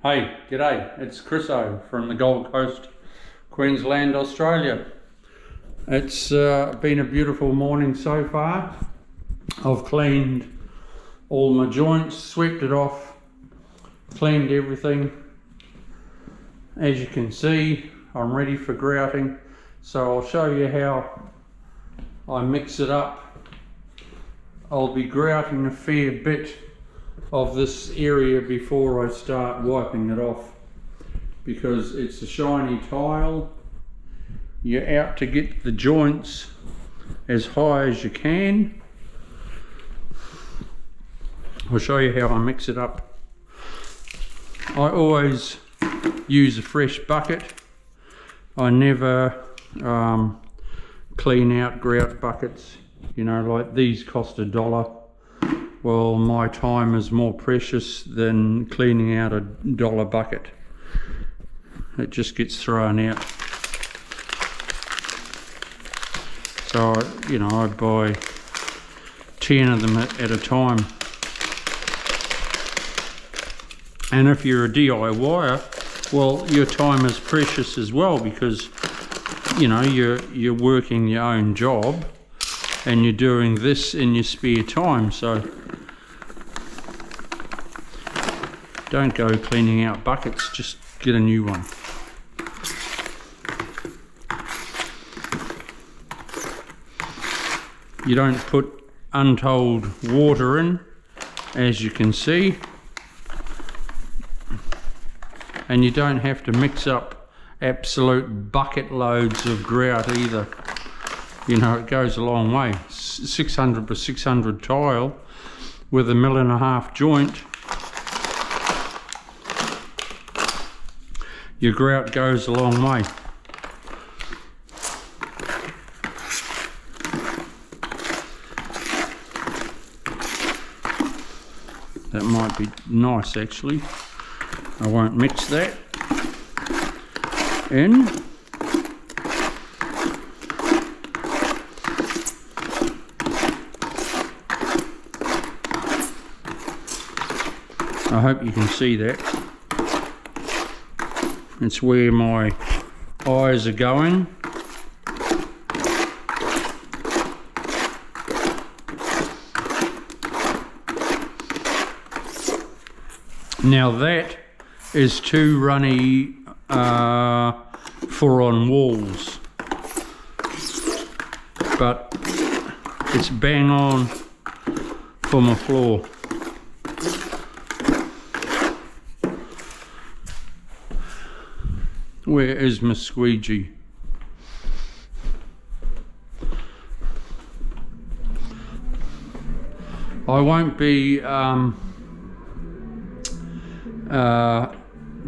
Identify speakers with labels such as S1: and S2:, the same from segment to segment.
S1: Hey, g'day, it's Chriso from the Gold Coast, Queensland, Australia. It's been a beautiful morning so far. I've cleaned all my joints, swept it off, cleaned everything. As you can see, I'm ready for grouting. So I'll show you how I mix it up. I'll be grouting a fair bit of this area before I start wiping it off, because it's a shiny tile. You're out to get the joints as high as you can. I'll show you how I mix it up. I always use a fresh bucket. I never clean out grout buckets, you know, like these cost $1. Well, my time is more precious than cleaning out $1 bucket. It just gets thrown out. So, you know, I buy 10 of them at a time. And if you're a DIYer, well, your time is precious as well, because, you know, you're working your own job and you're doing this in your spare time. So don't go cleaning out buckets, just get a new one. You don't put untold water in, as you can see, and you don't have to mix up absolute bucket loads of grout either. You know, it goes a long way. 600 by 600 tile with a 1.5 mil joint. Your grout goes a long way. That might be nice actually. I won't mix that in. I hope you can see that. It's where my eyes are going. Now that is too runny for on walls, but it's bang on for my floor. Where is my squeegee? I won't be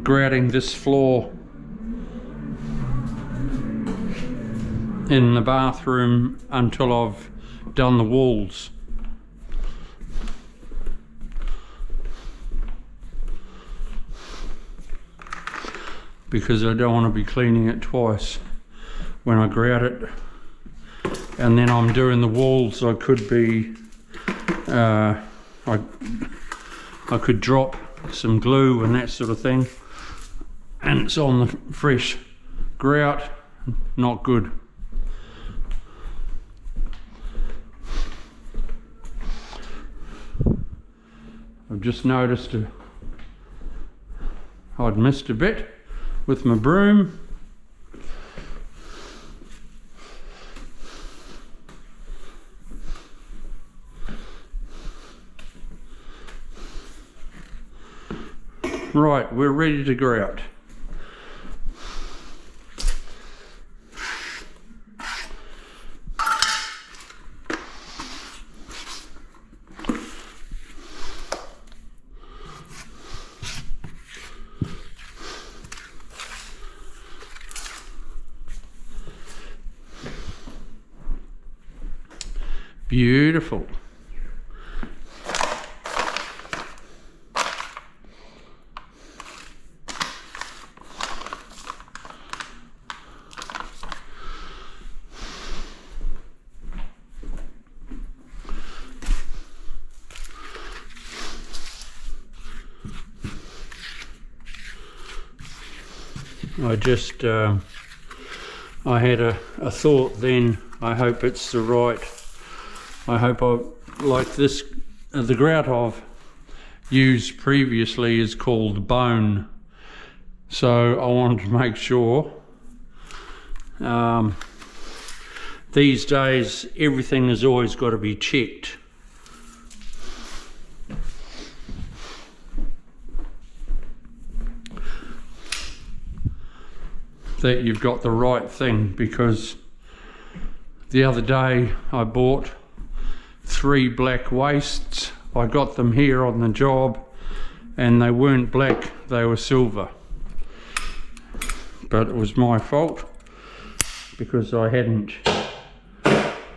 S1: grouting this floor in the bathroom until I've done the walls. Because I don't want to be cleaning it twice when I grout it, and then I'm doing the walls. I could be I could drop some glue and that sort of thing, and it's on the fresh grout. Not good. I've just noticed I'd missed a bit with my broom. Right, we're ready to grout. Beautiful. I just I had a thought then. I hope it's the right. I hope I like this. The grout I've used previously is called bone, so I wanted to make sure. These days everything has always got to be checked. That you've got the right thing, because the other day I bought 3 black wastes. I got them here on the job and they weren't black, they were silver. But it was my fault because I hadn't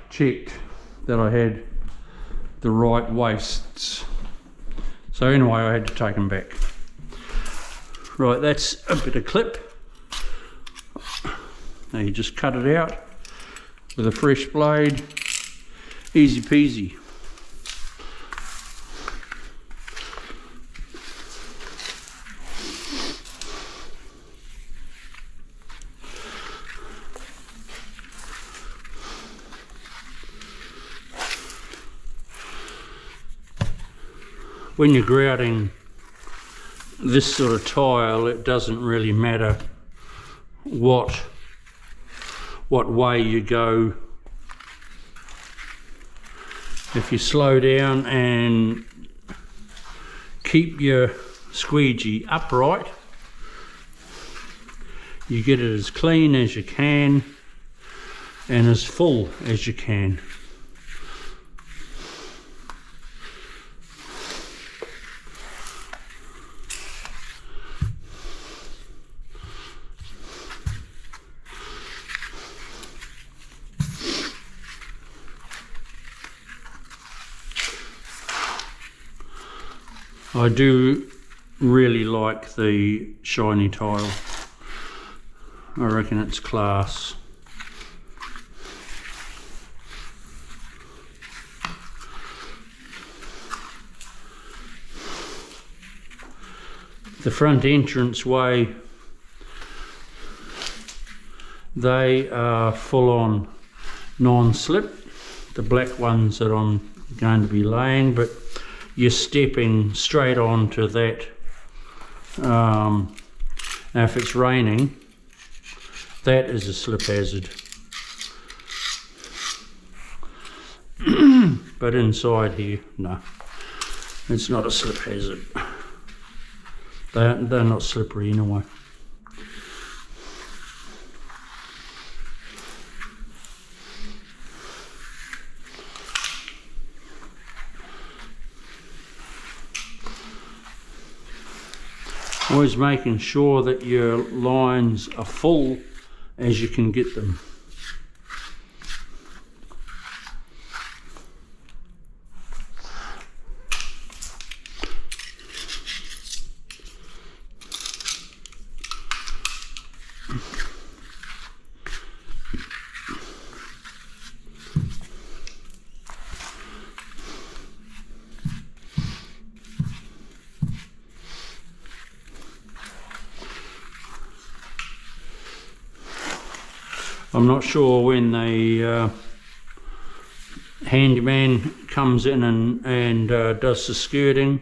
S1: checked that I had the right wastes. So anyway, I had to take them back. Right, that's a bit of clip. Now you just cut it out with a fresh blade, easy peasy. When you're grouting this sort of tile, it doesn't really matter what way you go. If you slow down and keep your squeegee upright, you get it as clean as you can and as full as you can. I do really like the shiny tile. I reckon it's class. The front entrance way, they are full on non-slip. The black ones that I'm going to be laying, but you're stepping straight onto that. Now if it's raining, that is a slip hazard. But inside here, no, it's not a slip hazard. They're not slippery anyway. Always making sure that your lines are full as you can get them. I'm not sure when the handyman comes in and does the skirting.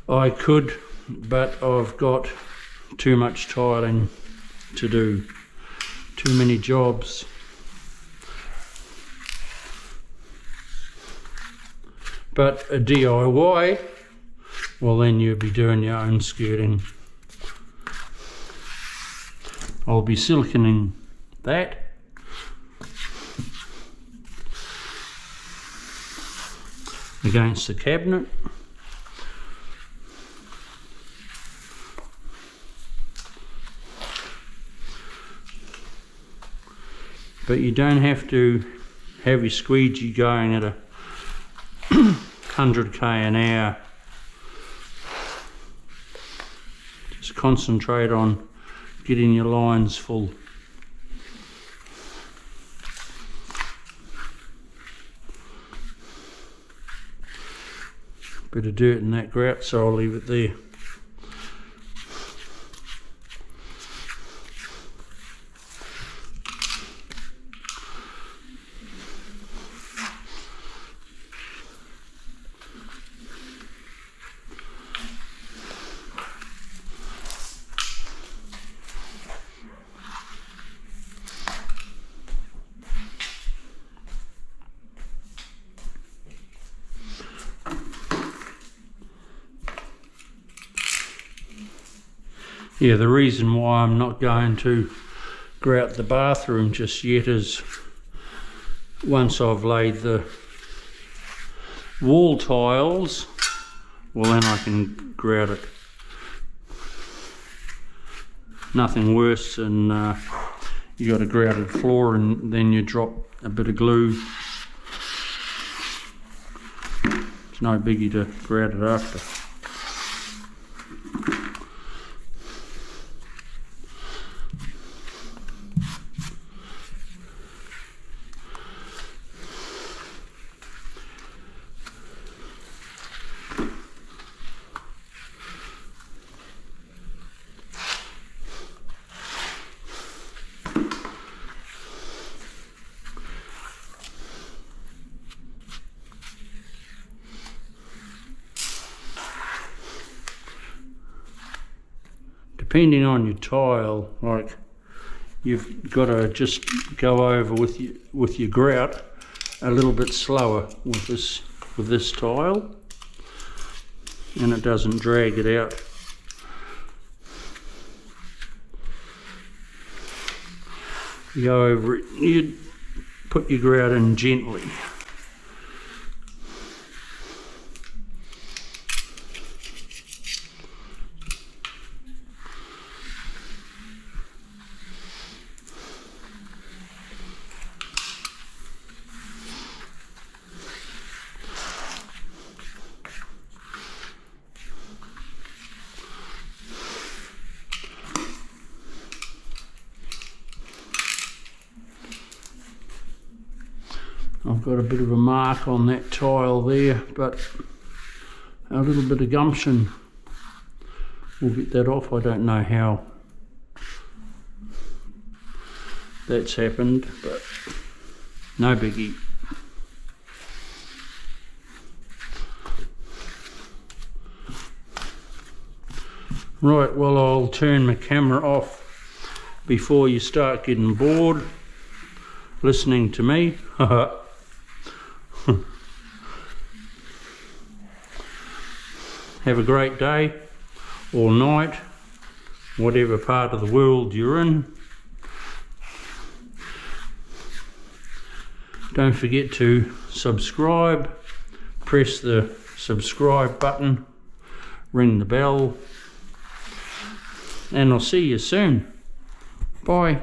S1: I could, but I've got too much tiling to do, too many jobs. But a DIY, well then you'll be doing your own skirting. I'll be siliconing that. Against the cabinet. But you don't have to have your squeegee going at a 100k an hour. Just concentrate on getting your lines full. Bit of dirt in that grout, so I'll leave it there. Yeah, the reason why I'm not going to grout the bathroom just yet is once I've laid the wall tiles, well then I can grout it. Nothing worse than you got a grouted floor and then you drop a bit of glue. It's no biggie to grout it after. Depending on your tile, like you've got to just go over with your grout a little bit slower with this tile, and it doesn't drag it out. You go over it, you put your grout in gently. I've got a bit of a mark on that tile there, but a little bit of gumption will get that off. I don't know how that's happened, but no biggie. Right, well, I'll turn my camera off before you start getting bored listening to me. Have a great day or night, whatever part of the world you're in. Don't forget to subscribe, press the subscribe button, ring the bell, and I'll see you soon. Bye.